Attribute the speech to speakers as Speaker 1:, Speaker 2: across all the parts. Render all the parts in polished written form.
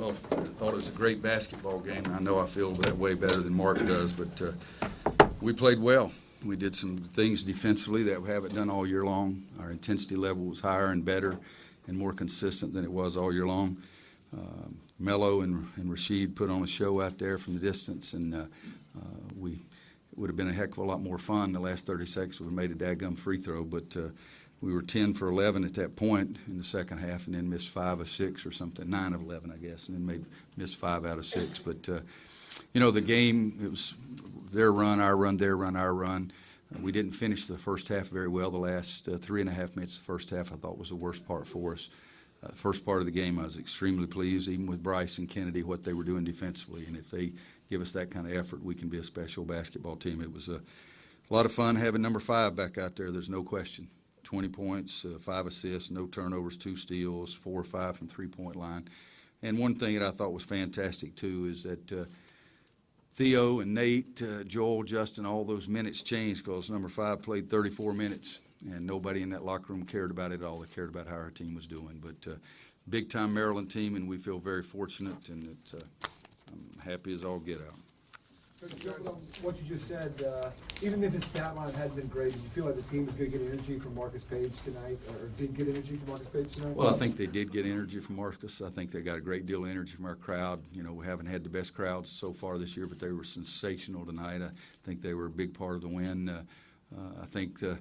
Speaker 1: Well, I thought it was a great basketball game. I know I feel that way better than Mark does, but we played well. We did some things defensively that we haven't done all year long. Our intensity level was higher and better and more consistent than it was all year long. Melo and Rasheed put on a show out there from the distance, and it would have been a heck of a lot more fun the last 30 seconds. We made a dadgum free throw, but we were 10 for 11 at that point in the second half, and then missed 5 of 6 or something, 9 of 11, I guess, and then missed 5 out of 6. But the game, it was their run, our run, their run, our run. We didn't finish the first half very well. The last 3.5 minutes of the first half I thought was the worst part for us. First part of the game I was extremely pleased, even with Bryce and Kennedy, what they were doing defensively. And if they give us that kind of effort, we can be a special basketball team. It was a lot of fun having number 5 back out there. There's no question. 20 points, 5 assists, no turnovers, 2 steals, 4 or 5 from three-point line. And one thing that I thought was fantastic, too, is that Theo and Nate, Joel, Justin, all those minutes changed because number 5 played 34 minutes, and nobody in that locker room cared about it at all. They cared about how our team was doing. But big-time Maryland team, and we feel very fortunate, and I'm happy as all get out.
Speaker 2: So what you just said, even if his stat line hadn't been great, did you feel like the team was going to get energy from Marcus Page tonight, or did get energy from Marcus Page tonight?
Speaker 1: Well, I think they did get energy from Marcus. I think they got a great deal of energy from our crowd. We haven't had the best crowds so far this year, but they were sensational tonight. I think they were a big part of the win. I think the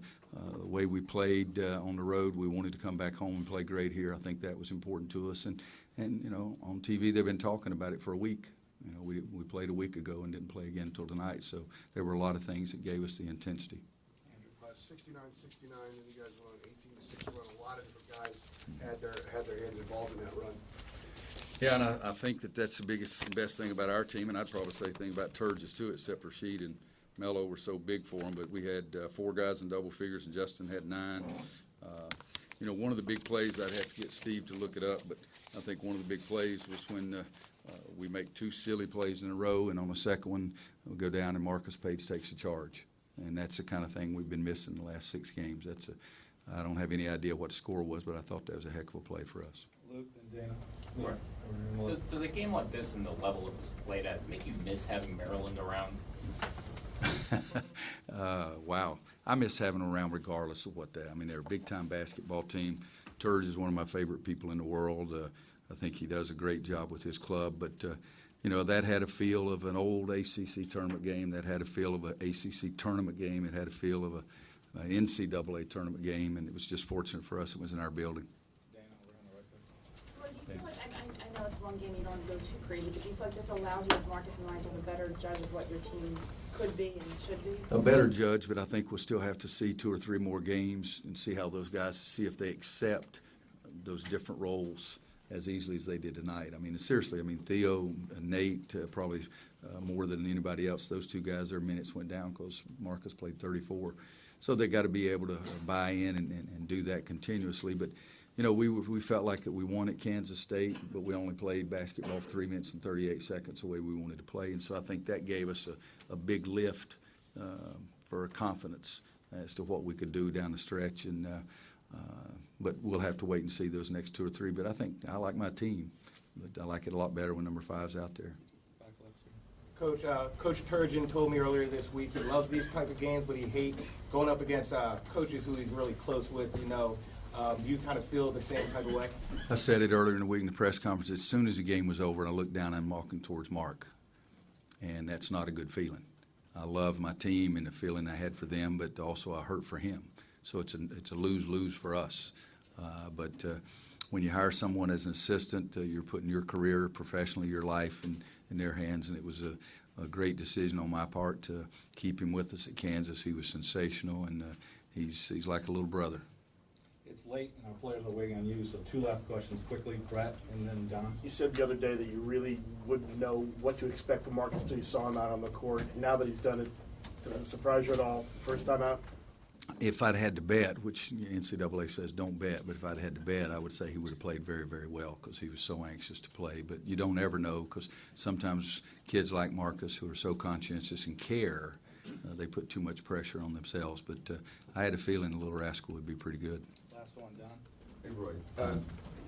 Speaker 1: way we played on the road, we wanted to come back home and play great here. I think that was important to us. And on TV, they've been talking about it for a week. We played a week ago and didn't play again until tonight, so there were a lot of things that gave us the intensity.
Speaker 3: Andrew, 69-69, and you guys went on 18-6 run. A lot of different guys had their hands involved in that run.
Speaker 1: Yeah, and I think that's the best thing about our team, and I'd probably say the thing about Turgis too, except Rasheed and Melo were so big for them, but we had 4 guys in double figures, and Justin had 9. One of the big plays, I'd have to get Steve to look it up, but I think one of the big plays was when we make 2 silly plays in a row, and on the second one, we'll go down and Marcus Page takes a charge. And that's the kind of thing we've been missing the last 6 games. I don't have any idea what the score was, but I thought that was a heck of a play for us.
Speaker 4: Luke and Dana.
Speaker 5: Does a game like this and the level it was played at make you miss having Maryland around?
Speaker 1: Wow. I miss having them around regardless of what they're a big-time basketball team. Turge is one of my favorite people in the world. I think he does a great job with his club, but that had a feel of an old ACC tournament game. That had a feel of an ACC tournament game. It had a feel of an NCAA tournament game, and it was just fortunate for us it was in our building.
Speaker 4: Dana, we're on the right there.
Speaker 6: Well, do you feel like, I know it's one game, you don't go too crazy, but do you feel like this allows you, with Marcus and Ryan, to have a better judge of what your team could be and should be?
Speaker 1: A better judge, but I think we'll still have to see 2 or 3 more games and see how those guys, see if they accept those different roles as easily as they did tonight. Seriously, Theo and Nate probably more than anybody else, those 2 guys, their minutes went down because Marcus played 34. So they got to be able to buy in and do that continuously. But, we felt like that we won at Kansas State, but we only played basketball for 3 minutes and 38 seconds the way we wanted to play. And so I think that gave us a big lift for confidence as to what we could do down the stretch. And but we'll have to wait and see those next 2 or 3. But I think I like my team. But I like it a lot better when number 5's out there.
Speaker 7: Coach Turgeon told me earlier this week he loves these type of games, but he hates going up against coaches who he's really close with. Do you kind of feel the same type of way?
Speaker 1: I said it earlier in the week in the press conference. As soon as the game was over, and I looked down and I'm walking towards Mark, and that's not a good feeling. I love my team and the feeling I had for them, but also I hurt for him. So it's a lose-lose for us. But when you hire someone as an assistant, you're putting your career professionally, your life in their hands, and it was a great decision on my part to keep him with us at Kansas. He was sensational, and he's like a little brother.
Speaker 4: It's late, and our players are waiting on you, so 2 last questions quickly, Brett and then Don.
Speaker 8: You said the other day that you really wouldn't know what to expect from Marcus till you saw him out on the court. Now that he's done it, does it surprise you at all, first time out?
Speaker 1: If I'd had to bet, which NCAA says don't bet, but if I'd had to bet, I would say he would have played very, very well because he was so anxious to play. But you don't ever know because sometimes kids like Marcus who are so conscientious and care, they put too much pressure on themselves. But I had a feeling the little rascal would be pretty good.
Speaker 4: Last one, Don.
Speaker 9: Hey, Roy.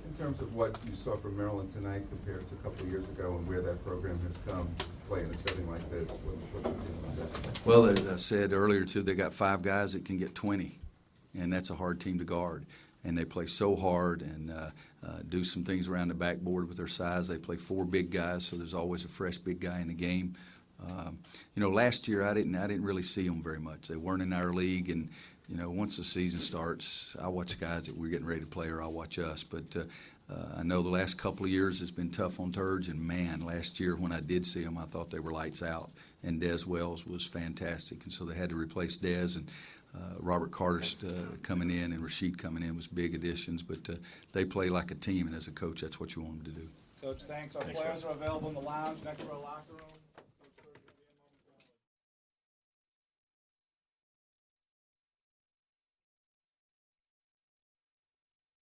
Speaker 9: In terms of what you saw from Maryland tonight compared to a couple of years ago and where that program has come to play in a setting like this, what you feel about that?
Speaker 1: Well, as I said earlier too, they got 5 guys that can get 20, and that's a hard team to guard. And they play so hard and do some things around the backboard with their size. They play 4 big guys, so there's always a fresh big guy in the game. Last year I didn't really see them very much. They weren't in our league, and once the season starts, I watch guys that we're getting ready to play, or I'll watch us. But I know the last couple of years has been tough on Turge, and man, last year when I did see them, I thought they were lights out. And Des Wells was fantastic, and so they had to replace Des, and Robert Carter's coming in and Rasheed coming in was big additions. But they play like a team, and as a coach, that's what you want them to do.
Speaker 4: Coach, thanks. Our players are available in the lounge next to our locker room.